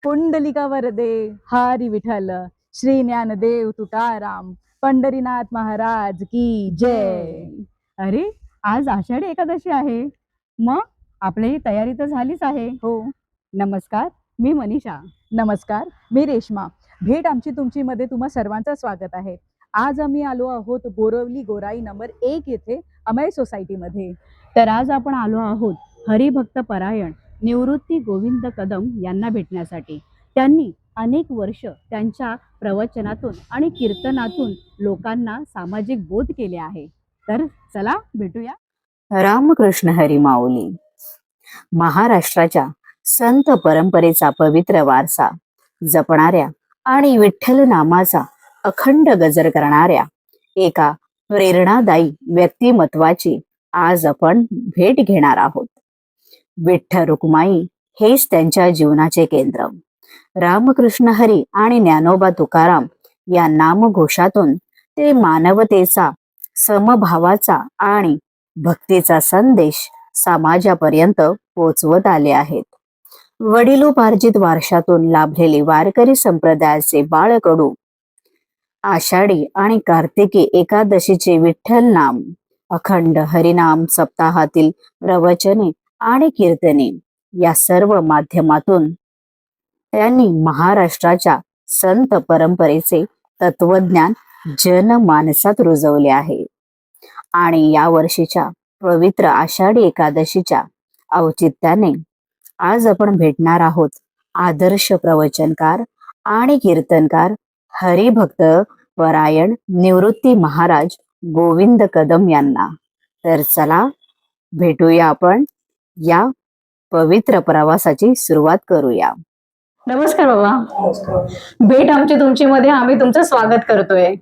पुंडलिका वरदे हरी विठ्ठल श्री ज्ञानदेव तुकाराम पंढरीनाथ महाराज की जय। अरे, आज आषाढी एकादशी आहे. मग आपली तयारी तर झालीच आहे. हो, नमस्कार, मी मनीषा. नमस्कार, मी रेश्मा. भेट आमची तुमची मध्ये तुम्हा सर्वांचं स्वागत आहे. आज आम्ही आलो आहोत बोरवली गोराई नंबर 1 येथे अमय सोसायटीमध्ये. तर आज आपण आलो आहोत हरिभक्त परायण निवृत्ती गोविंद कदम यांना भेटण्यासाठी. त्यांनी अनेक वर्ष त्यांच्या प्रवचनातून आणि कीर्तनातून लोकांना सामाजिक बोध केले आहे. तर चला भेटूया. रामकृष्ण हरी माऊली. महाराष्ट्राच्या संत परंपरेचा पवित्र वारसा जपणाऱ्या आणि विठ्ठल नामाचा अखंड गजर करणाऱ्या एका प्रेरणादायी व्यक्तिमत्वाची आज आपण भेट घेणार आहोत. विठ्ठल रुक्माई हेच त्यांच्या जीवनाचे केंद्र. रामकृष्ण हरी आणि ज्ञानोबा तुकाराम या नामघोषातून ते मानवतेचा, समभावाचा आणि भक्तीचा संदेश समाजापर्यंत पोचवत आले आहेत. वडिलोपार्जित वारशातून लाभलेले वारकरी संप्रदायाचे बाळकडू आषाढी आणि कार्तिकी एकादशीचे विठ्ठल नाम, अखंड हरिनाम सप्ताहातील प्रवचने आणि कीर्तने या सर्व माध्यमातून त्यांनी महाराष्ट्राच्या संत परंपरेचे तत्वज्ञान जनमानसात रुजवले आहे. आणि या वर्षीच्या पवित्र आषाढी एकादशीच्या औचित्याने आज आपण भेटणार आहोत आदर्श प्रवचनकार आणि कीर्तनकार हरिभक्त परायण निवृत्ती महाराज गोविंद कदम यांना. तर चला भेटूया, आपण या पवित्र प्रवासाची सुरुवात करूया. नमस्कार बाबा. भेट आमची तुमची मध्ये आम्ही तुमचं स्वागत करतोय.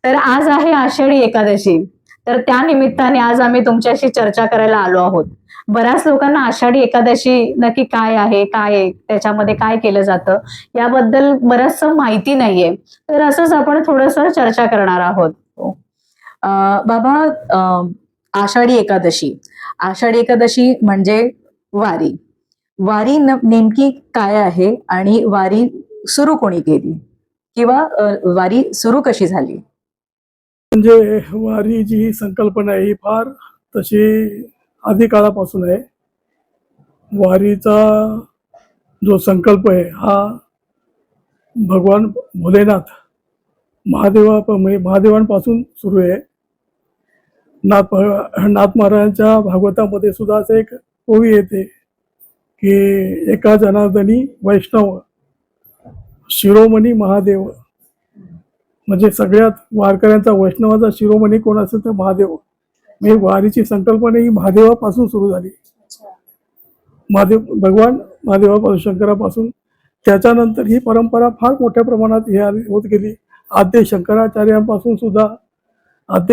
तर आज आहे आषाढी एकादशी. तर त्या निमित्ताने आज आम्ही तुमच्याशी चर्चा करायला आलो आहोत. बऱ्याच लोकांना आषाढी एकादशी नक्की काय आहे, त्याच्यामध्ये काय केलं जातं याबद्दल बरंच माहिती नाहीये. तर असंच आपण थोडस चर्चा करणार आहोत. बाबा, आषाढी एकादशी म्हणजे वारी. वारी नेमकी काय आहे आणि वारी सुरू कोणी केली किंवा वारी सुरू कशी झाली? म्हणजे वारी जी ही संकल्पना आहे ही फार तशी आधी काळापासून आहे. वारीचा जो संकल्प आहे हा भगवान भोलेनाथ महादेवांपासून सुरू आहे. नाथ महाराजांच्या भागवतामध्ये सुद्धा असं एक ओवी येते की एका जनार्दनी वैष्णव शिरोमणी महादेव. म्हणजे सगळ्यात वारकऱ्यांचा वैष्णवाचा शिरोमणी कोण असेल तर महादेव. म्हणजे वारीची संकल्पना ही महादेवापासून सुरू झाली. भगवान महादेवापासून, शंकरापासून. त्याच्यानंतर ही परंपरा फार मोठ्या प्रमाणात हे होत गेली. आद्य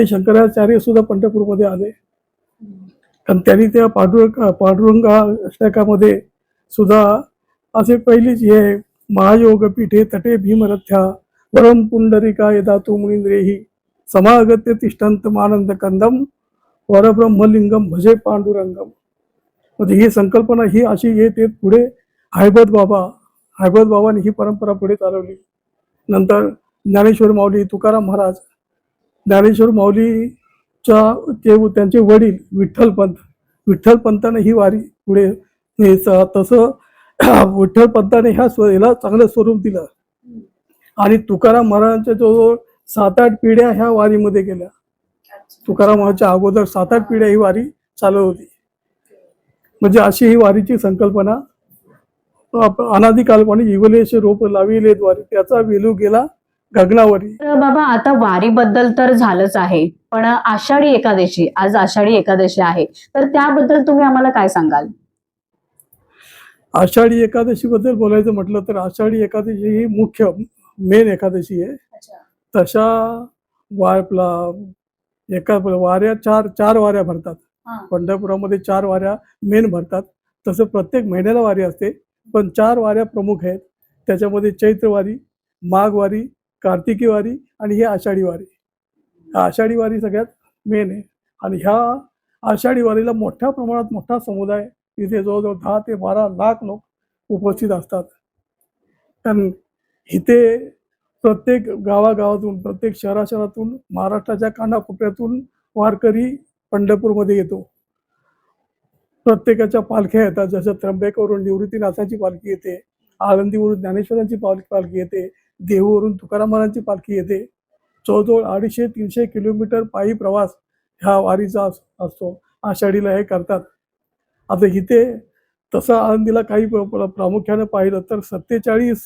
शंकराचार्य सुद्धा पंढरपूरमध्ये आले. कारण त्यांनी त्या पांडुरंगामध्ये सुद्धा असे पहिलीच हे महायोग पीठे तटे भीमरथ्या वरम पुंडरिका यदा तू मुनींद्रेही समागत्य तिष्ठंत मानंद कंदम वरब्रह्मलिंगम भजे पांडुरंगम. म्हणजे ही संकल्पना ही अशी येते. पुढे हैबत बाबांनी ही परंपरा पुढे चालवली. नंतर ज्ञानेश्वर माऊली, तुकाराम महाराज, ज्ञानेश्वर माऊलीच्या त्यांचे वडील विठ्ठल पंताने ही वारी पुढे तसं विठ्ठल पंताने याला चांगलं स्वरूप दिलं. आणि तुकाराम महाराजांच्या जवळ 7-8 पिढ्या ह्या वारीमध्ये गेल्या. तुकाराम महाराजांच्या अगोदर 7-8 पिढ्या ही वारी चालू होती. म्हणजे अशी ही वारीची संकल्पना अनादिकालपणे इवलेश रोप लाविले द्वारे त्याचा वेलू गेला गगनावरी. बाबा, आता वारीबद्दल तर झालंच आहे, पण आषाढी एकादशी, आज आषाढी एकादशी आहे, तर त्याबद्दल तुम्ही आम्हाला काय सांगाल? आषाढी एकादशी बद्दल बोलायचं म्हटलं तर आषाढी एकादशी ही मुख्य मेन एकादशी आहे. तशा वाऱ्या चार वाऱ्या भरतात. पंढरपुरामध्ये 4 वाऱ्या मेन भरतात. तसं प्रत्येक महिन्याला वारी असते, पण 4 वाऱ्या प्रमुख आहेत. त्याच्यामध्ये चैत्र वारी, माघ वारी, कार्तिकी वारी आणि ही आषाढी वारी. आषाढी वारी सगळ्यात मेन आहे. आणि ह्या आषाढी वारीला मोठ्या प्रमाणात मोठा समुदाय, इथे जवळजवळ 10 ते 12 लाख लोक उपस्थित असतात. कारण इथे प्रत्येक गावागावातून, प्रत्येक शहरातून, महाराष्ट्राच्या कानाकोपऱ्यातून वारकरी पंढरपूरमध्ये येतो. प्रत्येकाच्या पालख्या येतात. जसं त्र्यंबकेवरून निवृत्तीनाथाची पालखी येते, आळंदीवरून ज्ञानेश्वरांची पालखी येते, देहूवरून तुकाराम महाराजांची पालखी येते. जवळजवळ 250-300 किलोमीटर पायी प्रवास ह्या वारीचा असतो. आषाढीला हे करतात. आता इथे तसं आळंदीला काही प्रामुख्याने पाहिलं तर 47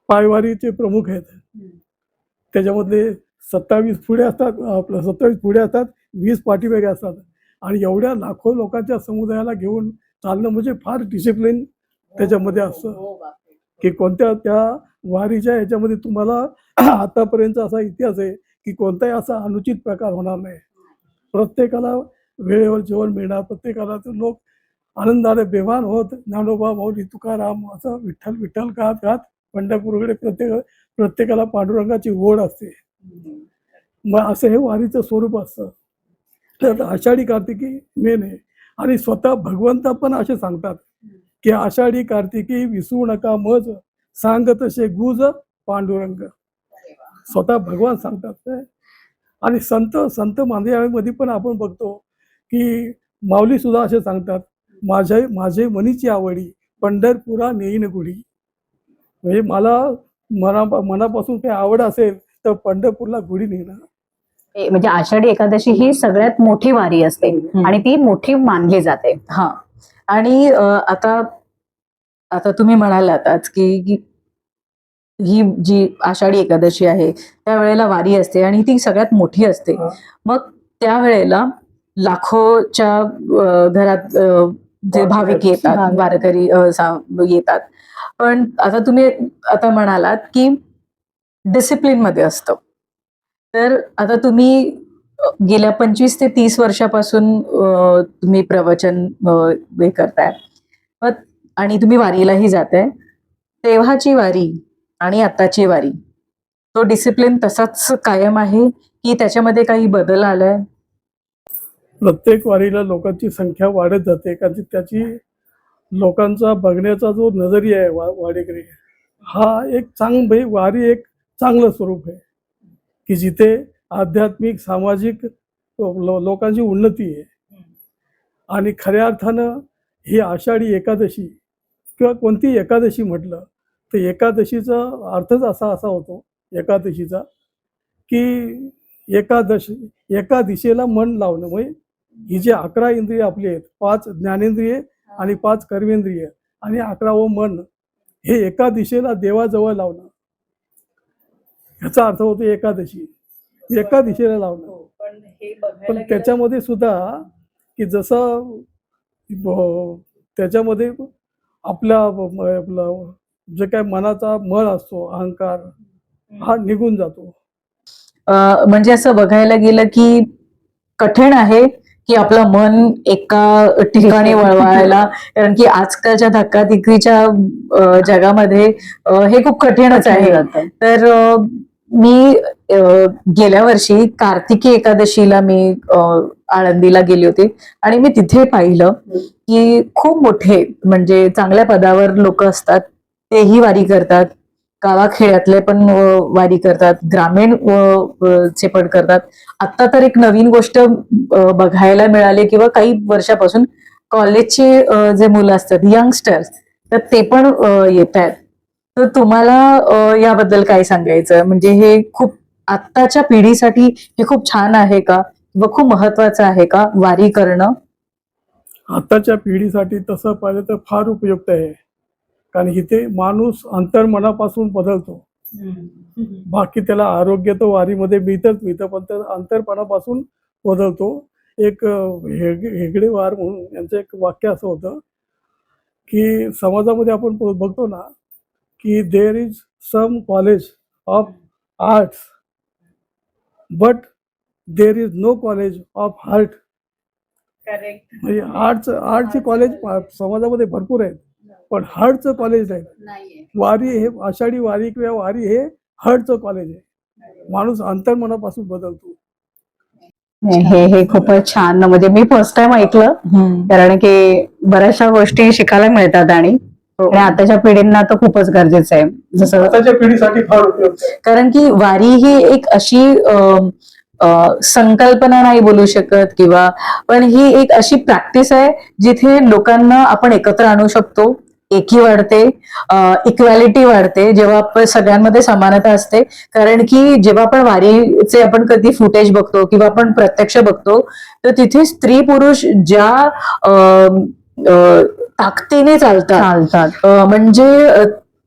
पायवारीचे प्रमुख आहेत. त्याच्यामधले 27 पुढे असतात, 27 पुढे असतात, 20 पाठीमागे असतात. आणि एवढ्या लाखो लोकांच्या समुदायाला घेऊन चालणं म्हणजे फार डिसिप्लिन त्याच्यामध्ये असतं, की कोणत्या त्या वारीच्या ह्याच्यामध्ये तुम्हाला आतापर्यंत असा इतिहास आहे की कोणताही असा अनुचित प्रकार होणार नाही. प्रत्येकाला वेळेवर जेवण मिळणार, प्रत्येकाला ते लोक आनंदाने बेभान होत ज्ञानोबा, माऊली, तुकाराम असं विठ्ठल विठ्ठल गात पंढरपूरकडे प्रत्येकाला पांडुरंगाची ओढ असते. मग असं हे वारीचं स्वरूप असतं. तर आषाढी कार्तिकी मेन आहे. आणि स्वतः भगवंत पण असे सांगतात की आषाढी कार्तिकी विसरू नका मज, सांग तसे गुज पांडुरंग. स्वतः भगवान सांगतात. आणि संत मांदियाळीमध्ये पण आपण बघतो की माऊली सुद्धा असे सांगतात, माझे मनीची आवडी पंढरपुरा नेईन गुढी. म्हणजे मला मनापासून काही आवड असेल तर पंढरपूरला गुढी नेणार. म्हणजे आषाढी एकादशी ही सगळ्यात मोठी वारी असते आणि ती मोठी मानली जाते. हा. आणि आता तुम्ही म्हणालातच की ही जी आषाढी एकादशी आहे त्यावेळेला वारी असते आणि ती सगळ्यात मोठी असते. मग त्यावेळेला लाखोच्या घरात जे भाविक येतात, वारकरी येतात. पण आता तुम्ही म्हणालात की डिसिप्लिन मध्ये असतं. तर आता तुम्ही गेल्या 25 ते 30 वर्षापासून तुम्ही प्रवचन हे करताय आणि तुम्ही वारीलाही जाताय. तेव्हाची वारी आणि आताची वारी, तो डिसिप्लिन तसाच कायम आहे की त्याच्यामध्ये काही बदल आलाय? प्रत्येक वारीला लोकांची संख्या वाढत जाते, कारण त्याची लोकांचा बघण्याचा जो नजरिया आहे वारीकडे, हा एक वारी एक चांगलं स्वरूप आहे की जिथे आध्यात्मिक सामाजिक लोकांची उन्नती आहे. आणि खऱ्या अर्थानं ही आषाढी एकादशी किंवा कोणती एकादशी म्हटलं तर एकादशीचा अर्थच असा होतो एकादशीचा की एका दिशेला मन लावणं. म्हणजे ही जी 11 इंद्रिय आपली आहेत, 5 ज्ञानेंद्रिय आणि 5 कर्मेंद्रिय आणि 11वं मन, हे एका दिशेला देवाजवळ लावणं, ह्याचा अर्थ होतो एकादशी, एका दिशेला लावणं. पण त्याच्यामध्ये सुद्धा की जसं त्याच्यामध्ये आपलं जे काय मनाचा मळ असतो, अहंकार, हा निघून जातो. म्हणजे असं बघायला गेलं की कठीण आहे की आपलं मन एका ठिकाणी वळवायला, कारण की आजकालच्या धक्काधिक्कीच्या जगामध्ये हे खूप कठीणच आहे. तर मी गेल्या वर्षी कार्तिकी एकादशीला मी आळंदीला गेली होती आणि मी तिथे पाहिलं की खूप मोठे म्हणजे चांगल्या पदावर लोक असतात, तेही वारी करतात. गावाखेड्यातले पण वारी करतात, ग्रामीण चे पण करतात. आता तर एक नवीन गोष्ट बघायला मिळाली किंवा काही वर्षापासून कॉलेजचे जे मुलं असतात, यंगस्टर्स, तर ते पण येत आहेत. तर तुम्हाला याबद्दल काय सांगायचं? म्हणजे हे खूप आत्ताच्या पिढीसाठी हे खूप छान आहे का व खूप महत्वाचं आहे का वारी करणं? आताच्या पिढीसाठी तसं पाहिलं तर फार उपयुक्त आहे, कारण इथे माणूस अंतर्मनापासून बदलतो. बाकी त्याला आरोग्य तर वारीमध्ये मिळतं, पण त्या अंतर्मनापासून बदलतो. एक हेगडे वार म्हणून यांचं एक वाक्य असं होतं की समाजामध्ये आपण बघतो ना की there is some college of arts but there is no college of heart. म्हणजे आर्टची कॉलेज समाजामध्ये भरपूर आहेत, पण हार्टचं कॉलेज नाही. वारी हे आषाढी वारी किंवा वारी हे हार्टचं कॉलेज आहे. माणूस अंतर्मनापासून बदलतो. हे खूपच छान. म्हणजे मी फर्स्ट टाइम ऐकलं, कारण की बऱ्याचशा गोष्टी शिकायला मिळतात. आणि आणि आताच्या पिढींना तर खूपच गरजेचं आहे. जसं आताच्या पिढीसाठी फार उपयुक्त आहे. कारण की वारी ही एक अशी संकल्पना नाही बोलू शकत किंवा, पण ही एक अशी प्रॅक्टिस आहे जिथे लोकांना आपण एकत्र आणू शकतो, एकी वाढते, इक्वॅलिटी वाढते, जेव्हा आपण सगळ्यांमध्ये समानता असते. कारण की जेव्हा आपण वारीचे आपण कधी फुटेज बघतो किंवा आपण प्रत्यक्ष बघतो, तर तिथे स्त्री पुरुष ज्या ताकदीने चालतात, म्हणजे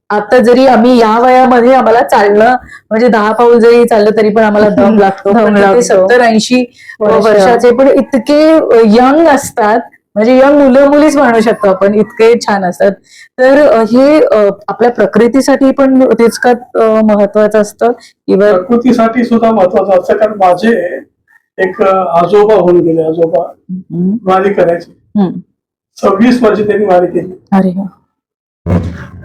आता जरी आम्ही या वयामध्ये आम्हाला चालणं म्हणजे 10 पाऊल जरी चाललं तरी पण आम्हाला दम लागतो. दम पण ते लागतो. 70-80 वर्ष. वर्षाचे पण इतके यंग असतात, म्हणजे यंग मुलं मुलीच म्हणू शकतो आपण, इतके छान असतात. तर हे आपल्या प्रकृतीसाठी पण तितकंच महत्वाचं असतं. किंवा प्रकृतीसाठी सुद्धा महत्वाचं असतं. कारण माझे एक आजोबा होऊन गेले, आजोबा वारी करायचे. 26 वर्ष त्यांनी वारी केली. अरे वा.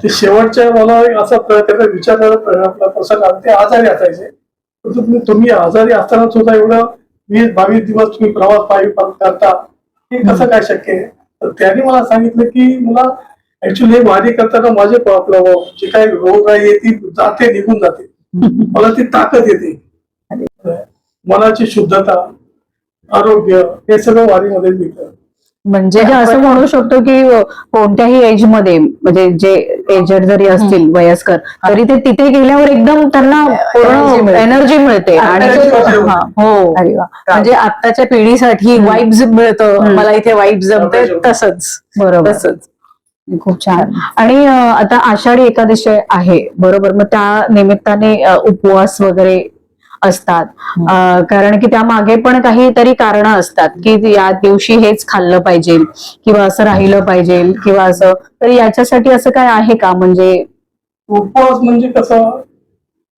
ते शेवटच्या मला असा त्याचा विचार आपला प्रसंग आला. ते आजारी असायचे. तुम्ही आजारी असताना सुद्धा एवढं 20-22 दिवस तुम्ही प्रवास पायी करता, हे कसं काय शक्य आहे? तर त्यांनी मला सांगितलं की मला ऍक्च्युली हे वारी करताना माझे आपलं जे काही रोगराई आहे ती जाते, निघून जाते. मला ती ताकद येते, मनाची शुद्धता, आरोग्य, हे सगळं वारीमध्ये मिळतं. म्हणजे म्हणजे असं आपण- म्हणू शकतो की कोणत्याही एज मध्ये, म्हणजे जे एजड जरी असतील वयस्कर, तरी ते तिथे गेल्यावर एकदम त्यांना Energy पूर्ण मिळते. एनर्जी मिळते. आणि Energy मिळते. हा, हो. अरे वा. म्हणजे आत्ताच्या पिढीसाठी वाईब्स मिळतं, मला इथे वाईब्स जमते, तसंच बरोबर. तसंच. खूप छान. आणि आता आषाढी एकादशी आहे, बरोबर, मग त्या निमित्ताने उपवास वगैरे असतात, कारण की त्या मागे पण काहीतरी कारण असतात की या दिवशी हेच खाल्लं पाहिजे किंवा असं राहिलं पाहिजे किंवा असं, तर याच्यासाठी असं काय आहे का? म्हणजे उपवास म्हणजे कसं,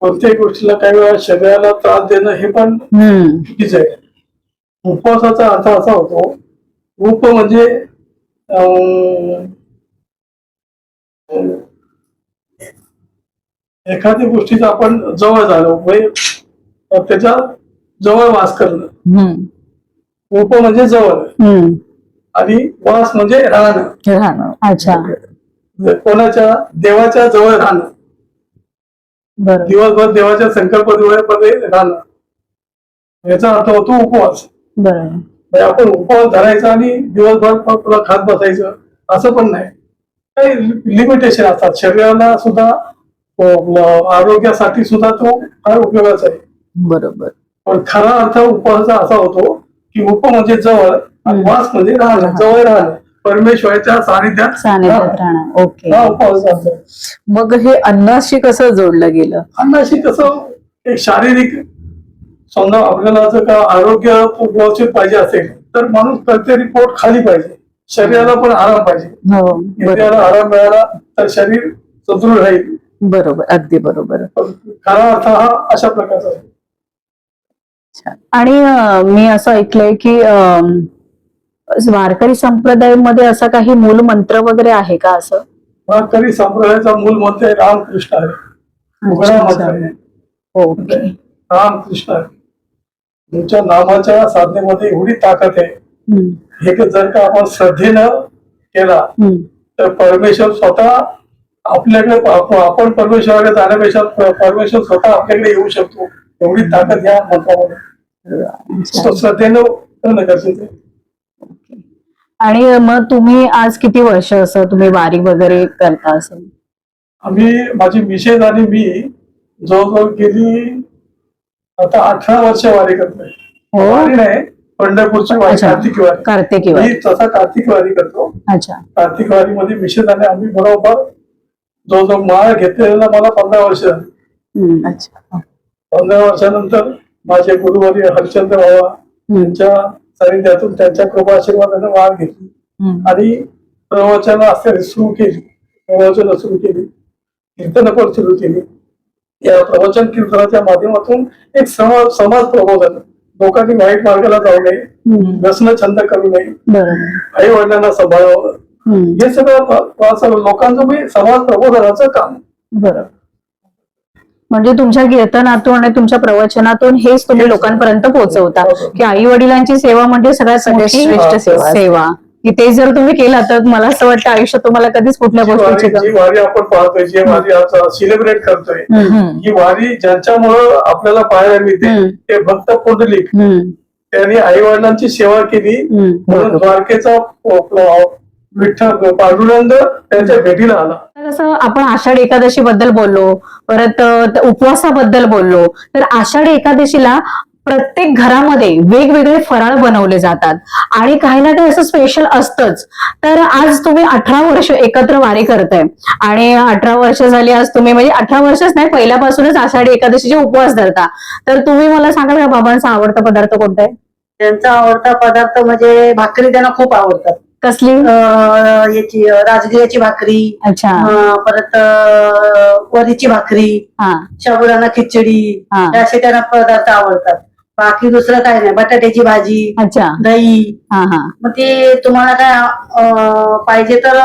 कोणत्याही गोष्टीला काही वेळा शरीराला त्रास देणं हे पण चुकीचं आहे. उपवासाचा अर्थ असा होतो, उप म्हणजे एखाद्या गोष्टीचा आपण जवळ झालो, म्हणजे त्याच्या जवळ वास करणं. उप म्हणजे जवळ, आणि वास म्हणजे राहणं. अच्छा, कोणाच्या देवाच्या जवळ राहणं, बरोबर. दिवसभर देवाच्या संकल्पमध्ये राहणं, याचा अर्थ होतो उपवास. बरोबर. म्हणजे आपण उपवास धरायचा आणि दिवसभर तुला खात बसायचं असं पण नाही. काही लिमिटेशन असतात. शरीराला सुद्धा, आरोग्यासाठी सुद्धा तो फार उपयोगाचा आहे. बरोबर. पण खरा अर्थ उपवासाचा असा होतो की उप म्हणजे जवळ आणि वास म्हणजे राहणं, जवळ राहणं, परमेश्वराच्या सानिध्यात सानिध्यात राहणं. ओके. हा उपवासाचा अर्थ आहे. मग हे अन्नाशी कसं जोडलं गेलं? अन्नाशी कसं, एक शारीरिक, समजा आपल्याला जर का आरोग्य व्यवस्थित पाहिजे असेल तर माणूस प्रत्येक पोट खाली पाहिजे, शरीराला पण आराम पाहिजे. हो, शरीराला आराम मिळाला तर शरीर सुदृढ राहील. बरोबर, अगदी बरोबर. पण खरा अर्थ हा अशा प्रकारचा आहे. आणि मी असं ऐकलंय की वारकरी संप्रदायामध्ये असा काही मूल मंत्र वगैरे आहे का? असं वारकरी संप्रदायाचा मूल मंत्र रामकृष्ण आहे. उघडा मंत्र आहे. ओके. रामकृष्ण आहे. तुमच्या नामाच्या साधनेमध्ये एवढी ताकद आहे, हे जर का आपण श्रद्धेनं केला तर परमेश्वर स्वतः आपल्याकडे, आपण परमेश्वराकडे जाण्यापेक्षा परमेश्वर स्वतः आपल्याकडे येऊ शकतो, एवढी ताकद या मंत्रामध्ये. श्रद्धेनं करणं गरजेचं आहे. आणि मग तुम्ही आज किती वर्ष असं तुम्ही वारी वगैरे करता? असं माझी मिसेस आणि मी जवळजवळ गेली आता 18 वर्ष वारी करतोय. वारी नाही, पंढरपूरची वारी, अच्छा. कार्तिकी वारी. कार्तिकी वारी. मी तसा कार्तिक वारी करतो. अच्छा. कार्तिक वारीमध्ये मिसेस आणि आम्ही बरोबर जवळजवळ माळ घेतलेला मला 15 वर्ष झाली. अच्छा. 15 वर्षानंतर माझे गुरुवारी हरचंद्र बाबा यांच्या सानिध्यातून, त्यांच्या कृपा आशीर्वादाने माळ घेतली आणि प्रवचन असं सुरू केली, प्रवचन सुरू केली, कीर्तन पण सुरू केली. या प्रवचन कीर्तनाच्या माध्यमातून एक समाज प्रबोधन, लोकांनी वाईट मार्गाला जाऊ नये, व्यसन छंद करू नये, बरोबर. आई वडिलांना सांभाळावं, हे सगळं लोकांचं म्हणजे समाज प्रबोधनाचं काम. बरोबर. म्हणजे तुमच्या कीर्तनातून आणि तुमच्या प्रवचनातून हेच तुम्ही लोकांपर्यंत पोहोचवता की आई वडिलांची सेवा म्हणजे सगळ्यात सगळ्यात मोठी श्रेष्ठ सेवा. सेवा, की ते जर तुम्ही केलं तर मला असं वाटतं आयुष्यात तुम्हाला कधीच कुठल्या गोष्टीची जी वारी आपण पाहतोय, जी वारी आज सेलिब्रेट करतोय, ही वारी ज्यांच्यामुळं आपल्याला पाहायला मिळते ते भक्त पुंडलिक. त्यांनी आई वडिलांची सेवा केली म्हणून द्वारकेचा विठ्ठल पांडुरंग त्यांच्या भेटीला आला. तर असं आपण आषाढी एकादशी बद्दल बोललो, परत उपवासाबद्दल बोललो, तर आषाढी एकादशीला प्रत्येक घरामध्ये वेगवेगळे फराळ बनवले जातात आणि काही ना काही असं स्पेशल असतंच. तर आज तुम्ही 18 वर्ष एकत्र वारी करताय आणि 18 वर्ष झाली आज तुम्ही, म्हणजे 18 वर्षच नाही, पहिल्यापासूनच आषाढी एकादशीचे उपवास धरता. तर तुम्ही मला सांगाल का बाबांचा आवडता पदार्थ कोणता आहे? त्यांचा आवडता पदार्थ म्हणजे भाकरी त्यांना खूप आवडतात. कसली? याची राजगिऱ्याची भाकरी, अच्छा. परत वरीची भाकरी, हा साबुदाणा खिचडी, हा. हे असे त्यांना पदार्थ आवडतात. बाकी दुसरं काय नाही. बटाट्याची भाजी, अच्छा. दही. हा हा. मग ते तुम्हाला काय पाहिजे तर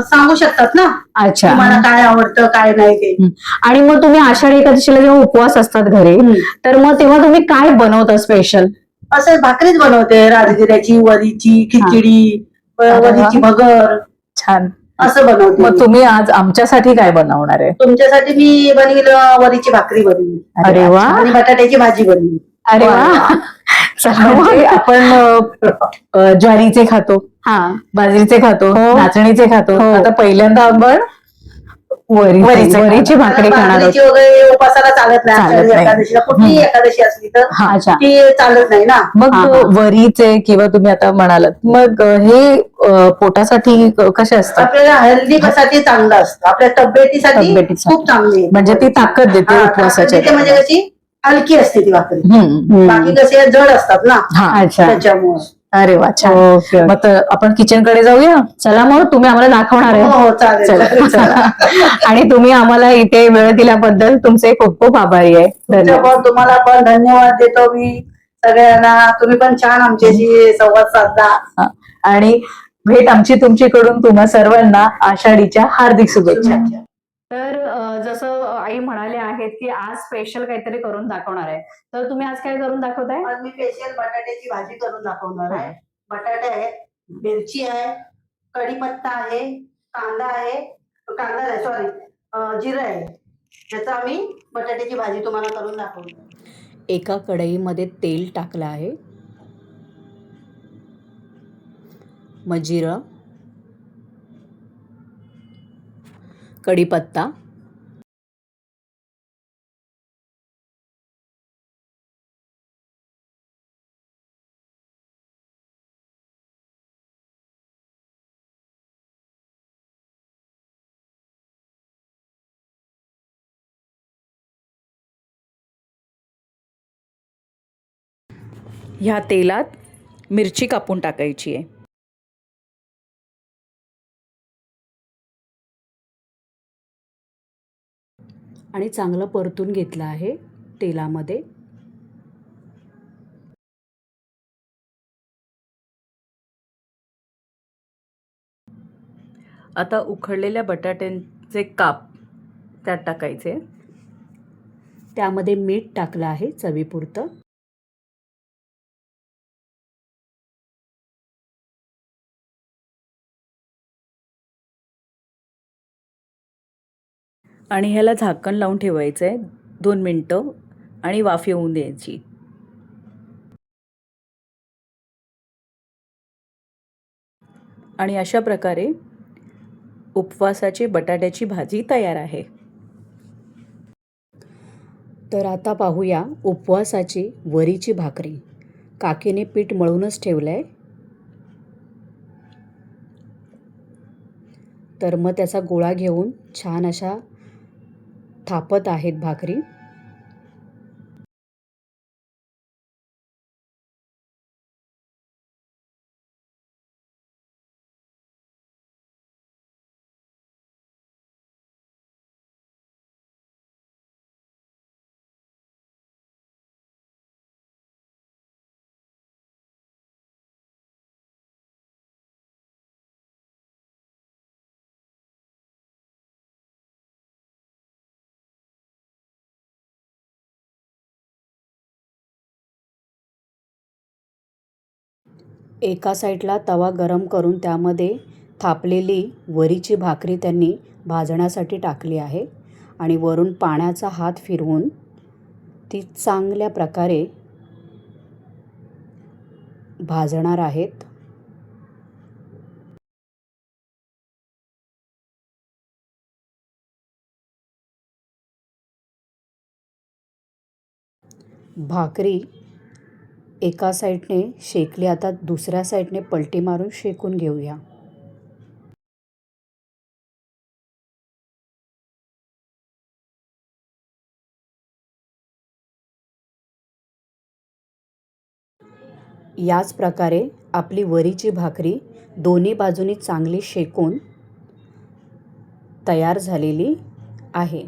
सांगू शकतात ना, अच्छा. तुम्हाला काय आवडतं काय नाही ते. आणि मग तुम्ही आषाढी एकादशीला जेव्हा उपवास असतात घरी, तर मग तेव्हा तुम्ही काय बनवता स्पेशल? असं भाकरीच बनवते, राजगिऱ्याची, वरीची खिचडी, वरीची भगर, छान. असं बनवते. मग तुम्ही आज आमच्यासाठी काय बनवणार आहे? तुमच्यासाठी मी बनवील वरीची भाकरी बनवी अरे वा. आणि बटाट्याची भाजी बनवी. अरे वा. म्हणजे आपण ज्वारीचे खातो, हा. बाजरीचे खातो, हो. नाचणीचे खातो. हो. आता पहिल्यांदा आपण वरीची भाकरी खाणार आहोत. बाजरीची वगैरे उपासाला चालत नाही. चालत आषाढी नाही. एकादशीला कुठलीही एकादशी असली तर अच्छा. ती चालत नाही ना. मग हा, वरीचे किंवा तुम्ही आता म्हणालात, मग हे पोटासाठी कसे असतात? आपल्याला हेल्दीसाठी चांगलं असतं, आपल्या तब्येतीसाठी तब्येतीसाठी. खूप चांगली आहे. म्हणजे ती ताकद देते हा, उपवासाच्या ताकद देते म्हणजे कशी हलकी असते ती भाकरी. हम्म. बाकी कसे जड असतात ना, हा. अच्छा. त्याच्यामुळे. अरे वा, छान. ओके. मग तर आपण किचन कडे जाऊया. चला मग तुम्ही आम्हाला दाखवणार हो आहे. हो, चालेल चला, चालेल. चला. आणि तुम्ही आम्हाला इथे वेळ दिल्याबद्दल तुमचे खूप खूप आभारी आहे. धन्यवाद. तुम्हाला पण धन्यवाद देतो मी सगळ्यांना. तुम्ही पण छान आमच्याशी संवाद साधला. हा. आणि भेट आमची तुमच्याकडून तुम्हा सर्वांना आषाढीच्या हार्दिक शुभेच्छा. तर जसं आई म्हणाले आहेत की आज स्पेशल काहीतरी करून दाखवणार आहे, तर तुम्ही आज काय करून दाखवताय? आज मी स्पेशल बटाट्याची भाजी करून दाखवणार आहे. बटाटे आहे, मिरची आहे, कढीपत्ता आहे, कांदा आहे, कांदा नाही सॉरी जिरं आहे. त्याचा आम्ही बटाट्याची भाजी तुम्हाला करून दाखवणार. एका कढईमध्ये तेल टाकलं आहे. मग जिरं, कढीपत्ता, ह्या तेलात मिरची कापून टाकायची आहे. आणि चांगलं परतून घेतलं आहे तेलामध्ये. आता उकडलेल्या बटाट्यांचे काप त्यात टाकायचे. त्यामध्ये मीठ टाकलं आहे चवीपुरतं. आणि ह्याला झाकण लावून ठेवायचं आहे 2 मिनटं आणि वाफ येऊन द्यायची. आणि अशा प्रकारे उपवासाची बटाट्याची भाजी तयार आहे. तर आता पाहूया उपवासाची वरीची भाकरी. काकीने पीठ मळूनच ठेवलंय. तर मग त्याचा गोळा घेऊन छान अशा थापत आहेत भाकरी. एका साईडला तवा गरम करून त्यामध्ये थापलेली वरीची भाकरी त्यांनी भाजण्यासाठी टाकली आहे आणि वरून पाण्याचा हात फिरवून ती चांगल्या प्रकारे भाजणार आहेत. भाकरी एका साईडने शेकली, आता दुसऱ्या साईडने पलटी मारून शेकून घेऊया. याच प्रकारे आपली वरीची भाकरी दोन्ही बाजूनी चांगली शेकून तयार झालेली आहे.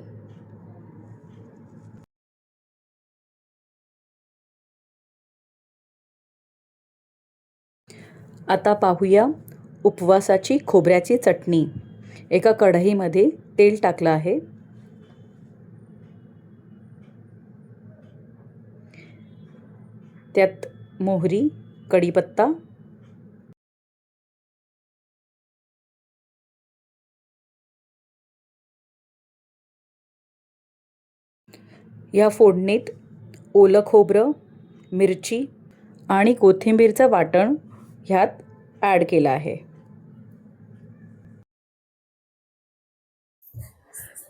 आता पाहूया उपवासाची खोबऱ्याची चटणी. एका कढईमध्ये तेल टाकलं आहे. त्यात मोहरी, कढीपत्ता, या फोडणीत ओलं खोबरं, मिरची आणि कोथिंबीरचं वाटण ह्यात ॲड केलं आहे.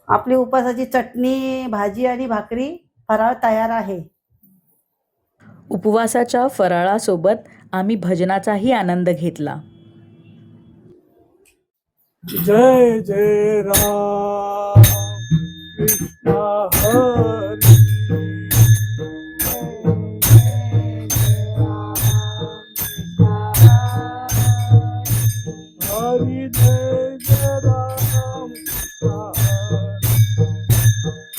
आपली उपासाची चटणी, भाजी आणि भाकरी फराळ तयार आहे. उपवासाच्या फराळासोबत आम्ही भजनाचाही आनंद घेतला. जय जय राम कृष्ण हरी. हरी जय जय राम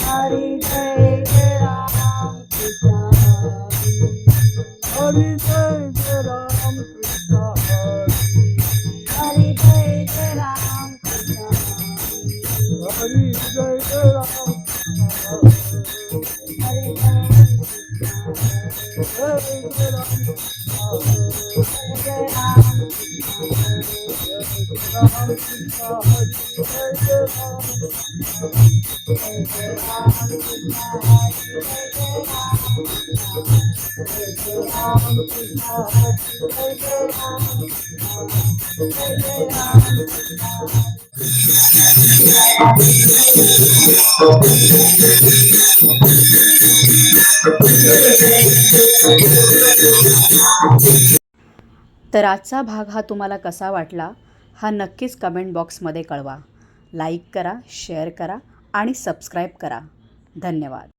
हरी जय जय राम कृष्ण हरी जय जय राम कृष्ण हरी जय जय राम कृष्ण हरी जय जय राम हरी जय जय राम जय राम राम कृष्ण हरी जय जय राम जय राम कृष्ण हरी जय जय राम जय राम कृष्ण हरी जय जय राम जय जय राम तर आजचा भाग हा तुम्हाला कसा वाटला हा नक्कीच कमेंट बॉक्समध्ये कळवा. लाईक करा, शेअर करा आणि सबस्क्राईब करा. धन्यवाद.